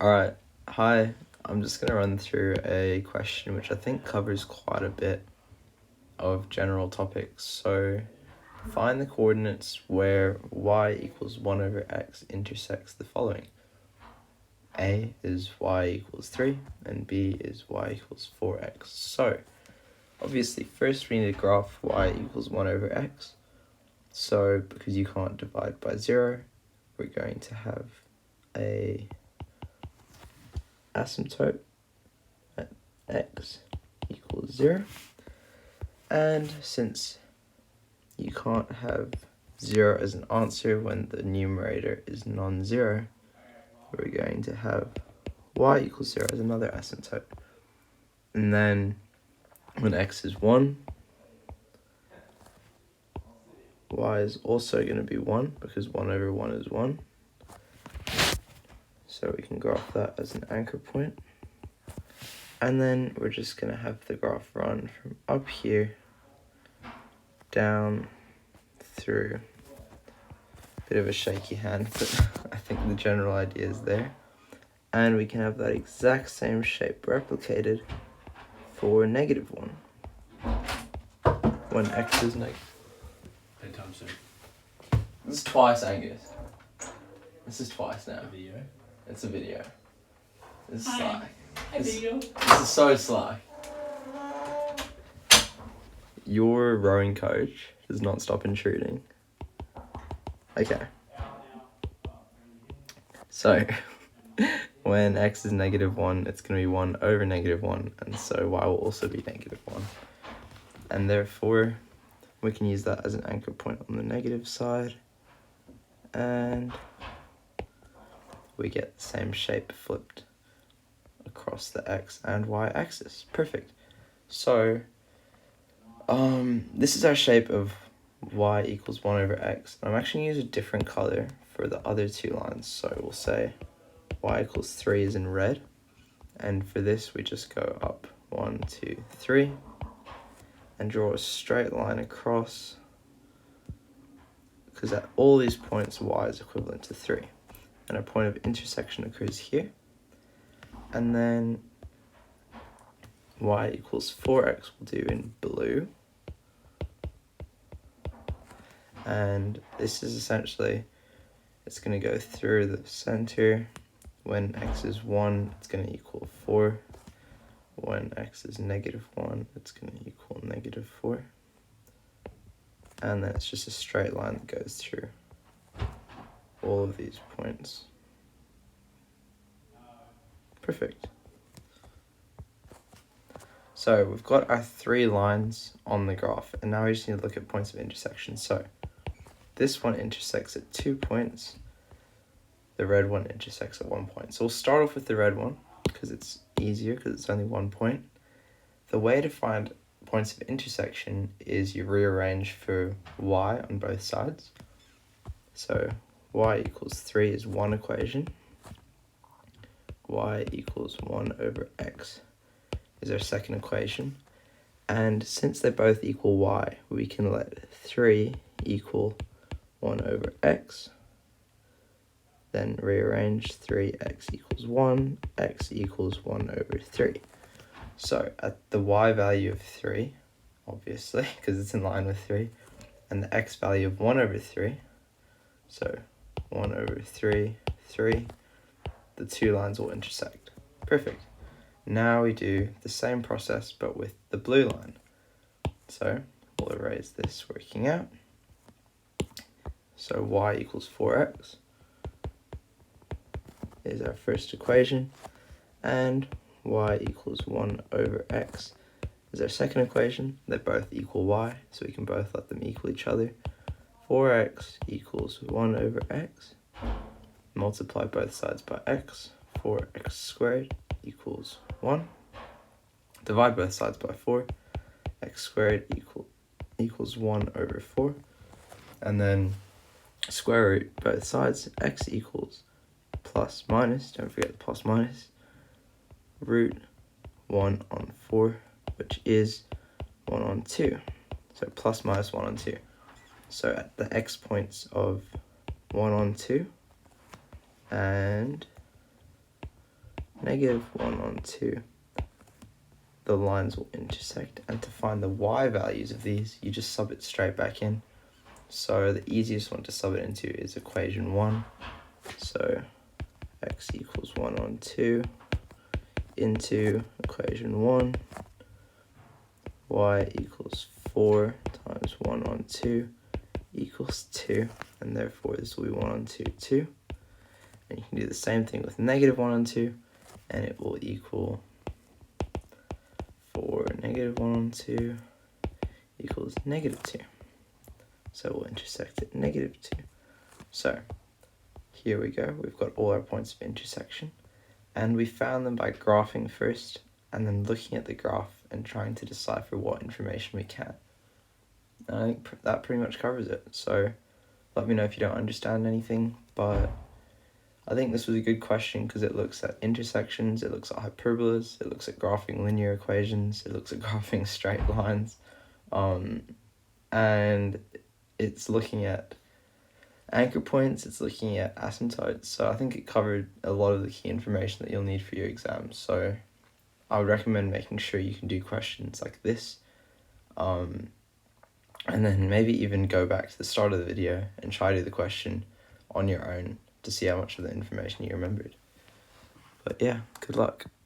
Alright, hi. I'm just going to run through a question which I think covers quite a bit of general topics. So, find the coordinates where y equals 1 over x intersects the following. A is y equals 3 and B is y equals 4x. So, obviously first we need to graph y equals 1 over x. So, because you can't divide by 0, we're going to have a asymptote at x equals 0, and since you can't have 0 as an answer when the numerator is non-zero, we're going to have y equals 0 as another asymptote. And then when x is 1, y is also going to be 1 because 1 over 1 is 1. So we can graph that as an anchor point. And then we're just going to have the graph run from up here down through. Bit of a shaky hand, but I think the general idea is there. And we can have that exact same shape replicated for -1 when x is negative. Bedtime soon. This is twice, Angus. This is twice now. A video. It's a video. This is Hi. slack. A video. This is so slack. Your rowing coach does not stop intruding. Okay. So, when x is -1, it's going to be 1 over -1, and so y will also be -1. And therefore, we can use that as an anchor point on the negative side, and we get the same shape flipped across the x and y axis. Perfect. So, this is our shape of y equals 1 over x. I'm actually going to use a different color for the other two lines. So we'll say y equals 3 is in red. And for this, we just go up 1, 2, 3. And draw a straight line across. Because at all these points, y is equivalent to 3. And our point of intersection occurs here. And then y equals 4x we'll do in blue. And this is essentially, it's going to go through the center. When x is 1, it's going to equal 4. When x is -1, it's going to equal -4. And then it's just a straight line that goes through all of these points. Perfect. So we've got our 3 lines on the graph, and now we just need to look at points of intersection. So this one intersects at 2 points. The red one intersects at 1 point. So we'll start off with the red one because it's easier because it's only 1 point. The way to find points of intersection is you rearrange for y on both sides. So y equals 3 is one equation. Y equals 1 over x is our second equation. And since they both equal y, we can let 3 equal 1 over x. Then rearrange 3x equals 1, x equals 1 over 3. So at the y value of 3, obviously, because it's in line with 3, and the x value of 1 over 3, so 1 over 3, 3, the two lines will intersect. Perfect. Now we do the same process, but with the blue line. So we'll erase this working out. So y equals 4x is our first equation, and y equals 1 over x is our second equation. They both equal y, so we can both let them equal each other. 4x equals 1 over x. Multiply both sides by x. 4x squared equals 1. Divide both sides by 4. X squared equals 1 over 4. And then square root both sides. X equals plus minus, don't forget the plus minus, root 1 on 4, which is 1 on 2. So plus minus 1 on 2. So at the x points of 1 on 2 and negative 1 on 2, the lines will intersect, and to find the y values of these, you just sub it straight back in. So the easiest one to sub it into is equation 1. So x equals 1 on 2 into equation 1, y equals 4 times 1 on 2 equals 2, and therefore this will be 1 on 2, 2. And you can do the same thing with negative 1 on 2, and it will equal 4 negative 1 on 2 equals negative 2. So we'll intersect at negative 2. So here we go, we've got all our points of intersection, and we found them by graphing first, and then looking at the graph and trying to decipher what information we can. And I think that pretty much covers it. So let me know if you don't understand anything, but I think this was a good question because it looks at intersections, it looks at hyperbolas, it looks at graphing linear equations, it looks at graphing straight lines, and it's looking at anchor points, it's looking at asymptotes. So I think it covered a lot of the key information that you'll need for your exams. So I would recommend making sure you can do questions like this, and then maybe even go back to the start of the video and try to do the question on your own to see how much of the information you remembered. But yeah, good luck.